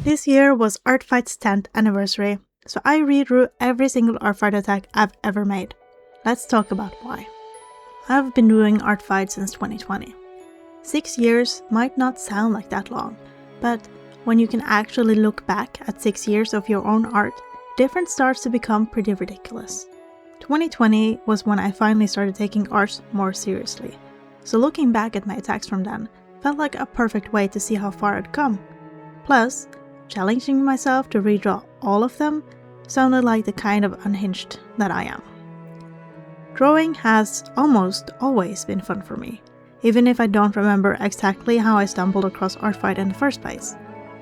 This year was ArtFight's 10th anniversary, so I redrew every single ArtFight attack I've ever made. Let's talk about why. I've been doing ArtFight since 2020. 6 years might not sound like that long, but when you can actually look back at 6 years of your own art, difference starts to become pretty ridiculous. 2020 was when I finally started taking art more seriously, so looking back at my attacks from then felt like a perfect way to see how far I'd come. Plus, challenging myself to redraw all of them sounded like the kind of unhinged that I am. Drawing has almost always been fun for me, even if I don't remember exactly how I stumbled across ArtFight in the first place.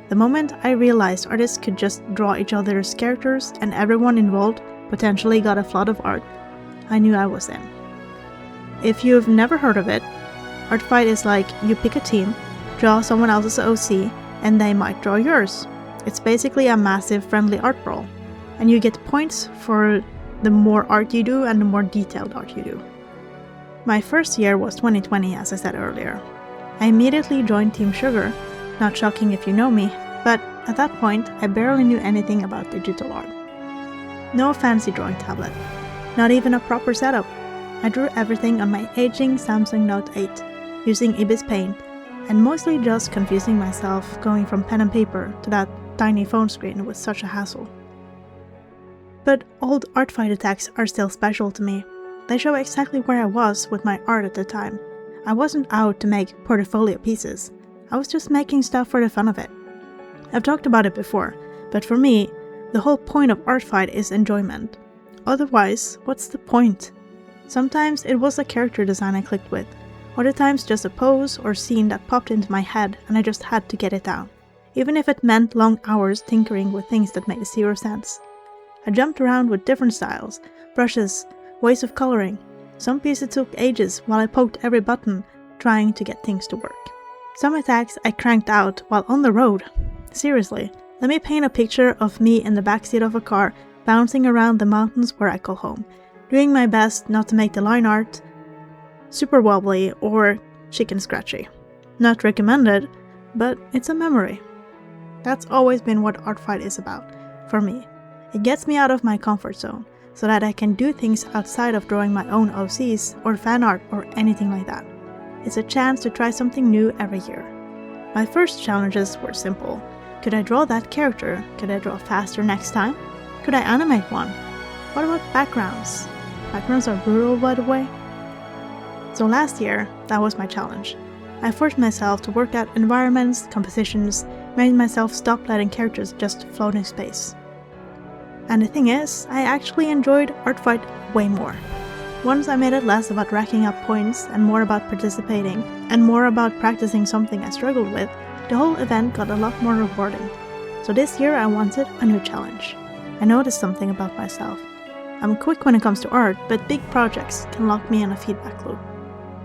The moment I realized artists could just draw each other's characters and everyone involved potentially got a flood of art, I knew I was in. If you've never heard of it, ArtFight is like you pick a team, draw someone else's OC, and they might draw yours. It's basically a massive friendly art brawl, and you get points for the more art you do and the more detailed art you do. My first year was 2020, as I said earlier. I immediately joined Team Sugar, not shocking if you know me, but at that point I barely knew anything about digital art. No fancy drawing tablet, not even a proper setup. I drew everything on my aging Samsung Note 8, using Ibis Paint, and mostly just confusing myself going from pen and paper to that tiny phone screen was such a hassle. But old ArtFight attacks are still special to me. They show exactly where I was with my art at the time. I wasn't out to make portfolio pieces. I was just making stuff for the fun of it. I've talked about it before, but for me, the whole point of ArtFight is enjoyment. Otherwise, what's the point? Sometimes it was a character design I clicked with, other times just a pose or scene that popped into my head and I just had to get it down, even if it meant long hours tinkering with things that made zero sense. I jumped around with different styles, brushes, ways of coloring. Some pieces took ages while I poked every button, trying to get things to work. Some attacks I cranked out while on the road. Seriously, let me paint a picture of me in the backseat of a car, bouncing around the mountains where I call home, doing my best not to make the line art super wobbly or chicken scratchy. Not recommended, but it's a memory. That's always been what ArtFight is about, for me. It gets me out of my comfort zone, so that I can do things outside of drawing my own OCs or fan art or anything like that. It's a chance to try something new every year. My first challenges were simple. Could I draw that character? Could I draw faster next time? Could I animate one? What about backgrounds? Backgrounds are brutal, by the way. So last year, that was my challenge. I forced myself to work out environments, compositions, made myself stop letting characters just float in space. And the thing is, I actually enjoyed ArtFight way more. Once I made it less about racking up points and more about participating, and more about practicing something I struggled with, the whole event got a lot more rewarding. So this year I wanted a new challenge. I noticed something about myself. I'm quick when it comes to art, but big projects can lock me in a feedback loop.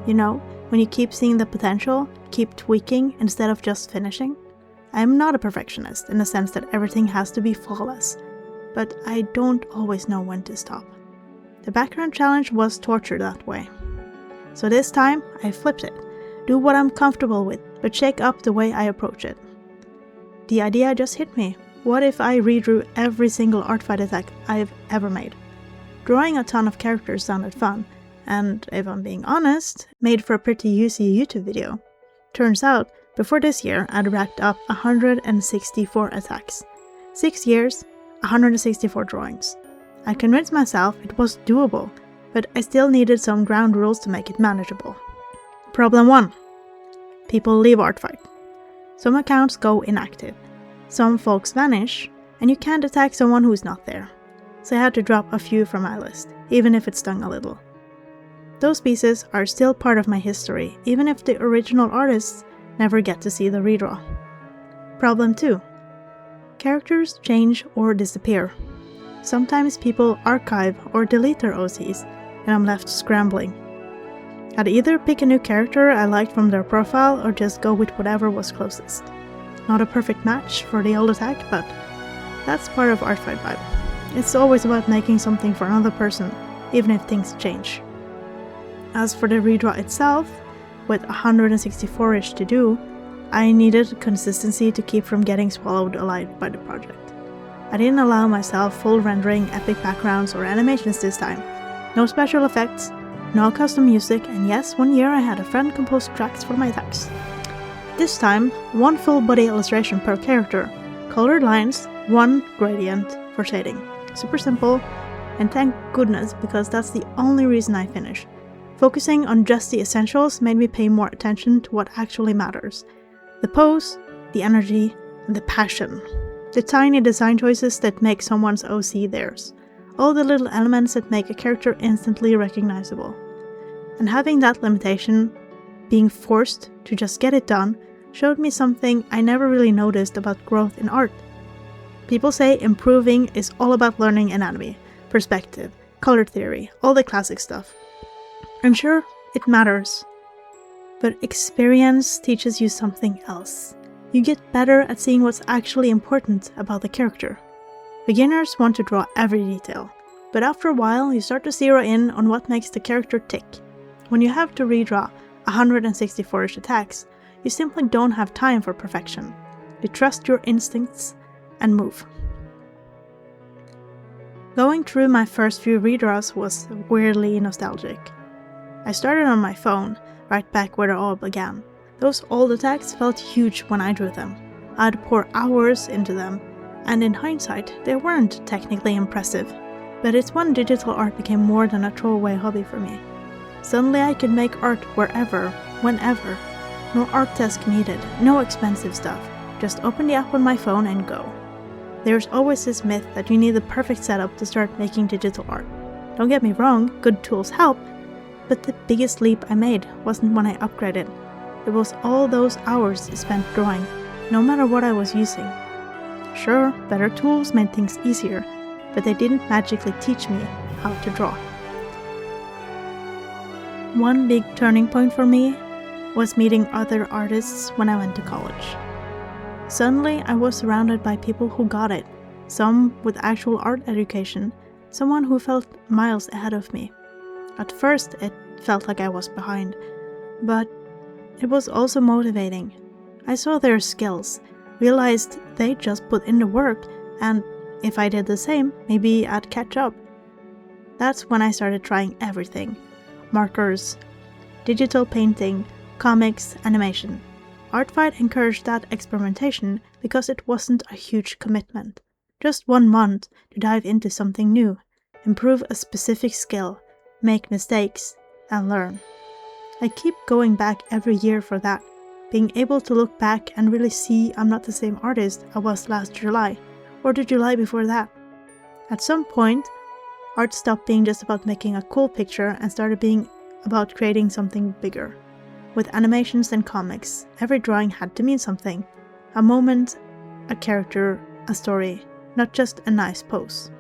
You know, when you keep seeing the potential, keep tweaking instead of just finishing. I am not a perfectionist in the sense that everything has to be flawless, but I don't always know when to stop. The background challenge was torture that way. So this time, I flipped it. Do what I'm comfortable with, but shake up the way I approach it. The idea just hit me. What if I redrew every single ArtFight attack I've ever made? Drawing a ton of characters sounded fun, and if I'm being honest, made for a pretty juicy YouTube video. Turns out, before this year, I'd racked up 164 attacks. 6 years, 164 drawings. I convinced myself it was doable, but I still needed some ground rules to make it manageable. Problem 1. People leave ArtFight. Some accounts go inactive. Some folks vanish, and you can't attack someone who's not there. So I had to drop a few from my list, even if it stung a little. Those pieces are still part of my history, even if the original artists never get to see the redraw. Problem 2. Characters change or disappear. Sometimes people archive or delete their OCs, and I'm left scrambling. I'd either pick a new character I liked from their profile or just go with whatever was closest. Not a perfect match for the old attack, but that's part of ArtFight vibe. It's always about making something for another person, even if things change. As for the redraw itself, with 164-ish to do, I needed consistency to keep from getting swallowed alive by the project. I didn't allow myself full rendering, epic backgrounds, or animations this time. No special effects, no custom music, and yes, one year I had a friend compose tracks for my attacks. This time, one full body illustration per character, colored lines, one gradient for shading. Super simple, and thank goodness, because that's the only reason I finished. Focusing on just the essentials made me pay more attention to what actually matters. The pose, the energy, and the passion. The tiny design choices that make someone's OC theirs. All the little elements that make a character instantly recognizable. And having that limitation, being forced to just get it done, showed me something I never really noticed about growth in art. People say improving is all about learning anatomy, perspective, color theory, all the classic stuff. I'm sure it matters. But experience teaches you something else. You get better at seeing what's actually important about the character. Beginners want to draw every detail, but after a while you start to zero in on what makes the character tick. When you have to redraw 164-ish attacks, you simply don't have time for perfection. You trust your instincts and move. Going through my first few redraws was weirdly nostalgic. I started on my phone, right back where it all began. Those old attacks felt huge when I drew them. I'd pour hours into them, and in hindsight, they weren't technically impressive. But it's when digital art became more than a throwaway hobby for me. Suddenly I could make art wherever, whenever. No art desk needed, no expensive stuff. Just open the app on my phone and go. There's always this myth that you need the perfect setup to start making digital art. Don't get me wrong, good tools help, but the biggest leap I made wasn't when I upgraded. It was all those hours spent drawing, no matter what I was using. Sure, better tools made things easier, but they didn't magically teach me how to draw. One big turning point for me was meeting other artists when I went to college. Suddenly, I was surrounded by people who got it, some with actual art education, someone who felt miles ahead of me. At first, it felt like I was behind, but it was also motivating. I saw their skills, realized they just put in the work, and if I did the same, maybe I'd catch up. That's when I started trying everything. Markers, digital painting, comics, animation. ArtFight encouraged that experimentation because it wasn't a huge commitment. Just 1 month to dive into something new, improve a specific skill, make mistakes, and learn. I keep going back every year for that, being able to look back and really see I'm not the same artist I was last July, or the July before that. At some point, art stopped being just about making a cool picture and started being about creating something bigger. With animations and comics, every drawing had to mean something. A moment, a character, a story, not just a nice pose.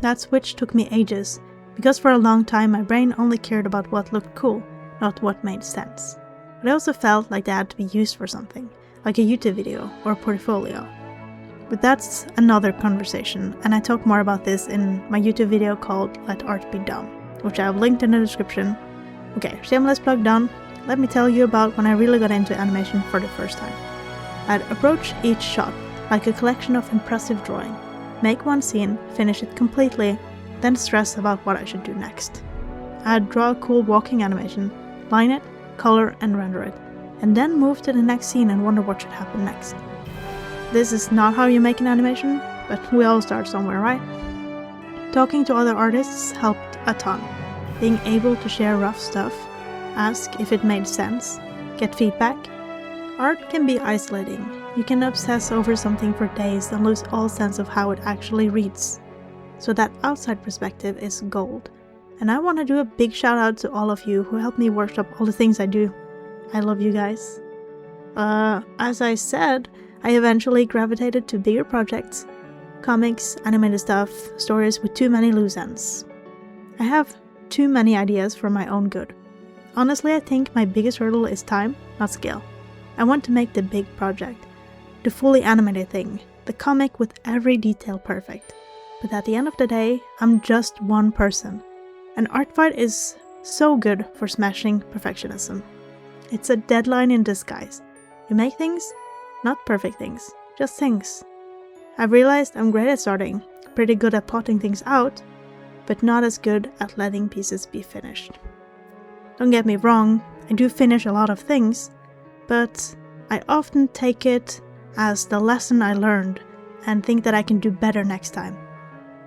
That switch took me ages, because for a long time my brain only cared about what looked cool, not what made sense. But I also felt like they had to be used for something, like a YouTube video or a portfolio. But that's another conversation, and I talk more about this in my YouTube video called Let Art Be Dumb, which I have linked in the description. Okay, shameless plug done. Let me tell you about when I really got into animation for the first time. I'd approach each shot like a collection of impressive drawing, make one scene, finish it completely, then stress about what I should do next. I'd draw a cool walking animation, line it, color and render it, and then move to the next scene and wonder what should happen next. This is not how you make an animation, but we all start somewhere, right? Talking to other artists helped a ton. Being able to share rough stuff, ask if it made sense, get feedback. Art can be isolating. You can obsess over something for days and lose all sense of how it actually reads. So that outside perspective is gold. And I want to do a big shout out to all of you who helped me workshop all the things I do. I love you guys. As I said, I eventually gravitated to bigger projects. Comics, animated stuff, stories with too many loose ends. I have too many ideas for my own good. Honestly, I think my biggest hurdle is time, not skill. I want to make the big project, the fully animated thing, the comic with every detail perfect. But at the end of the day, I'm just one person. And ArtFight is so good for smashing perfectionism. It's a deadline in disguise. You make things, not perfect things, just things. I've realized I'm great at starting, pretty good at plotting things out, but not as good at letting pieces be finished. Don't get me wrong, I do finish a lot of things, but I often take it as the lesson I learned and think that I can do better next time.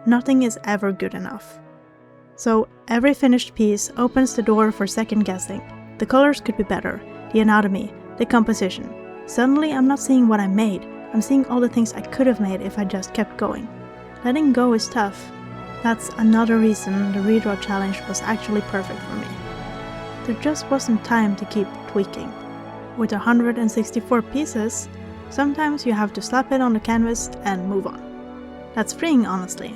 Nothing is ever good enough. So every finished piece opens the door for second guessing. The colors could be better, the anatomy, the composition. Suddenly I'm not seeing what I made, I'm seeing all the things I could have made if I just kept going. Letting go is tough. That's another reason the redraw challenge was actually perfect for me. There just wasn't time to keep tweaking. With 164 pieces, sometimes you have to slap it on the canvas and move on. That's freeing, honestly.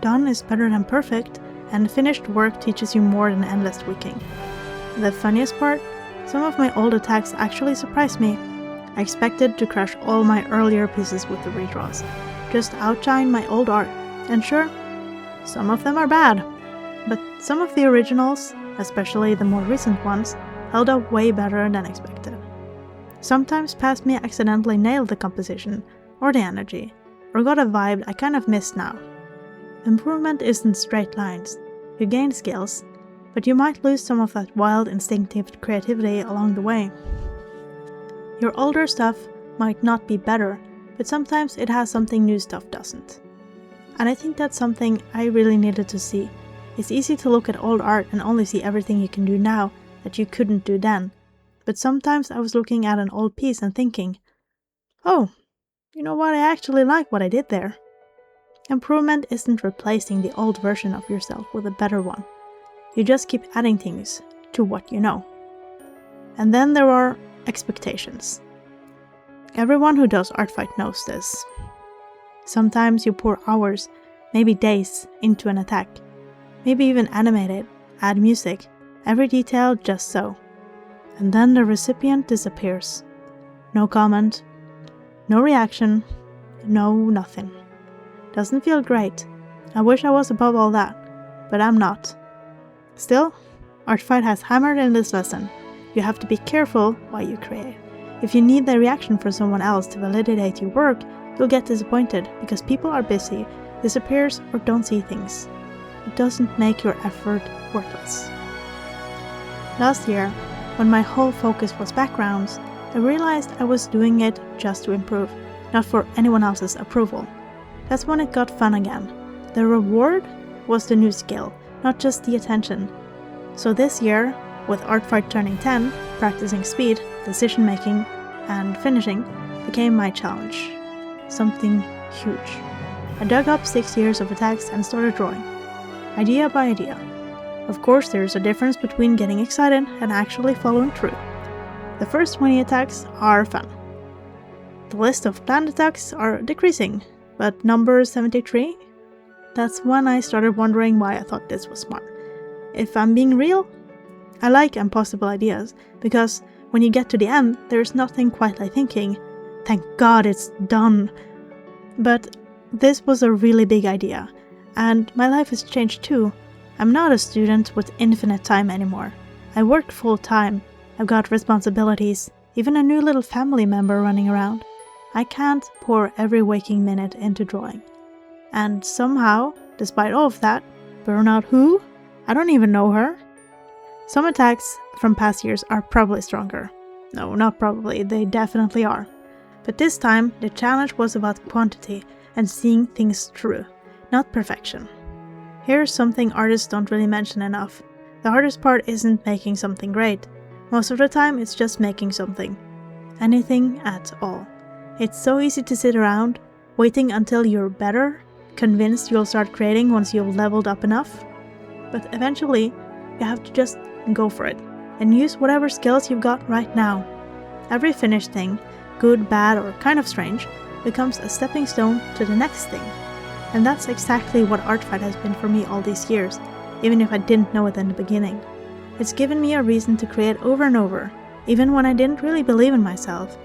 Done is better than perfect, and finished work teaches you more than endless tweaking. The funniest part? Some of my old attacks actually surprised me. I expected to crush all my earlier pieces with the redraws, just outshine my old art. And sure, some of them are bad, but some of the originals, especially the more recent ones, held up way better than expected. Sometimes past me accidentally nailed the composition, or the energy, or got a vibe I kind of missed now. Improvement isn't straight lines. You gain skills, but you might lose some of that wild instinctive creativity along the way. Your older stuff might not be better, but sometimes it has something new stuff doesn't. And I think that's something I really needed to see. It's easy to look at old art and only see everything you can do now that you couldn't do then. But sometimes I was looking at an old piece and thinking, oh, you know what, I actually like what I did there. Improvement isn't replacing the old version of yourself with a better one. You just keep adding things to what you know. And then there are expectations. Everyone who does ArtFight knows this. Sometimes you pour hours, maybe days, into an attack. Maybe even animate it, add music, every detail just so. And then the recipient disappears. No comment, no reaction, no nothing. Doesn't feel great. I wish I was above all that, but I'm not. Still, ArtFight has hammered in this lesson. You have to be careful what you create. If you need the reaction from someone else to validate your work, you'll get disappointed because people are busy, disappears, or don't see things. It doesn't make your effort worthless. Last year, when my whole focus was backgrounds, I realized I was doing it just to improve, not for anyone else's approval. That's when it got fun again. The reward was the new skill, not just the attention. So this year, with ArtFight turning 10, practicing speed, decision making, and finishing became my challenge. Something huge. I dug up 6 years of attacks and started drawing, idea by idea. Of course, there's a difference between getting excited and actually following through. The first 20 attacks are fun. The list of planned attacks are decreasing, but number 73? That's when I started wondering why I thought this was smart. If I'm being real, I like impossible ideas, because when you get to the end, there's nothing quite like thinking, thank God it's done. But this was a really big idea, and my life has changed too. I'm not a student with infinite time anymore. I work full time, I've got responsibilities, even a new little family member running around. I can't pour every waking minute into drawing. And somehow, despite all of that, burnout who? I don't even know her. Some attacks from past years are probably stronger. No, not probably, they definitely are. But this time, the challenge was about quantity and seeing things through, not perfection. Here's something artists don't really mention enough. The hardest part isn't making something great. Most of the time, it's just making something. Anything at all. It's so easy to sit around, waiting until you're better, convinced you'll start creating once you've leveled up enough. But eventually, you have to just go for it, and use whatever skills you've got right now. Every finished thing, good, bad, or kind of strange, becomes a stepping stone to the next thing. And that's exactly what ArtFight has been for me all these years, even if I didn't know it in the beginning. It's given me a reason to create over and over, even when I didn't really believe in myself,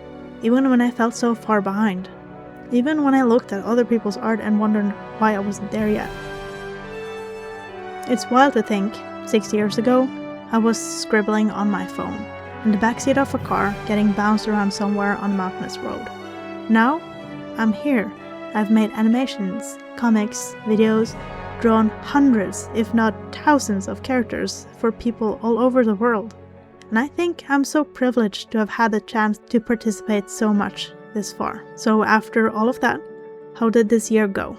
even when I felt so far behind, even when I looked at other people's art and wondered why I wasn't there yet. It's wild to think, 6 years ago, I was scribbling on my phone, in the backseat of a car getting bounced around somewhere on a mountainous road. Now, I'm here. I've made animations, comics, videos, drawn hundreds, if not thousands of characters for people all over the world. And I think I'm so privileged to have had the chance to participate so much this far. So after all of that, how did this year go?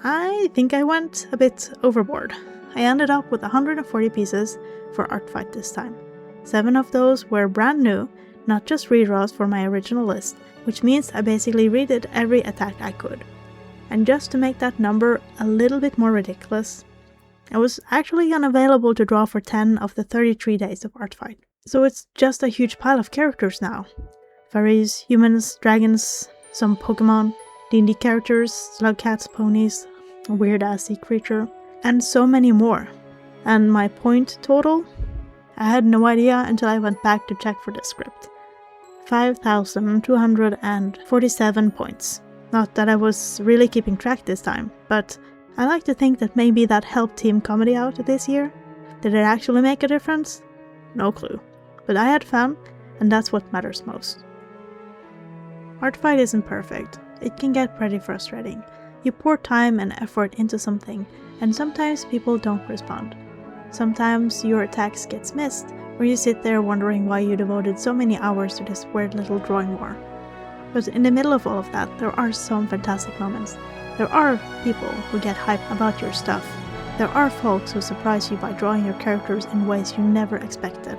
I think I went a bit overboard. I ended up with 140 pieces for ArtFight this time. 7 of those were brand new, not just redraws for my original list, which means I basically redid every attack I could. And just to make that number a little bit more ridiculous, I was actually unavailable to draw for 10 of the 33 days of ArtFight. So it's just a huge pile of characters now. Fairies, humans, dragons, some Pokemon, D&D characters, slug cats, ponies, a weird-ass sea creature, and so many more. And my point total? I had no idea until I went back to check for the script. 5,247 points. Not that I was really keeping track this time, but I like to think that maybe that helped Team Comedy out this year. Did it actually make a difference? No clue. But I had fun, and that's what matters most. ArtFight isn't perfect. It can get pretty frustrating. You pour time and effort into something, and sometimes people don't respond. Sometimes your attacks gets missed, or you sit there wondering why you devoted so many hours to this weird little drawing war. But in the middle of all of that, there are some fantastic moments. There are people who get hyped about your stuff. There are folks who surprise you by drawing your characters in ways you never expected.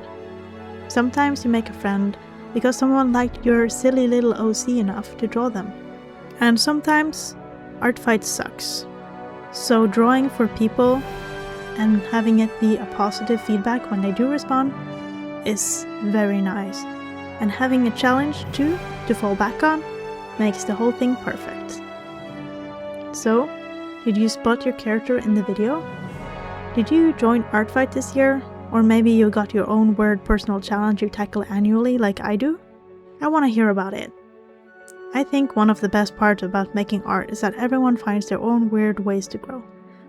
Sometimes you make a friend because someone liked your silly little OC enough to draw them. And sometimes, ArtFight sucks. So drawing for people and having it be a positive feedback when they do respond is very nice. And having a challenge too to fall back on makes the whole thing perfect. So, did you spot your character in the video? Did you join ArtFight this year? Or maybe you got your own weird personal challenge you tackle annually like I do? I want to hear about it. I think one of the best parts about making art is that everyone finds their own weird ways to grow.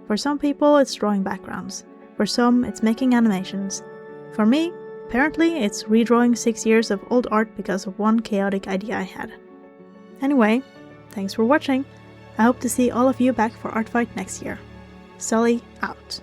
For some people it's drawing backgrounds. For some it's making animations. For me, apparently it's redrawing 6 years of old art because of one chaotic idea I had. Anyway, thanks for watching. I hope to see all of you back for ArtFight next year. Sully out.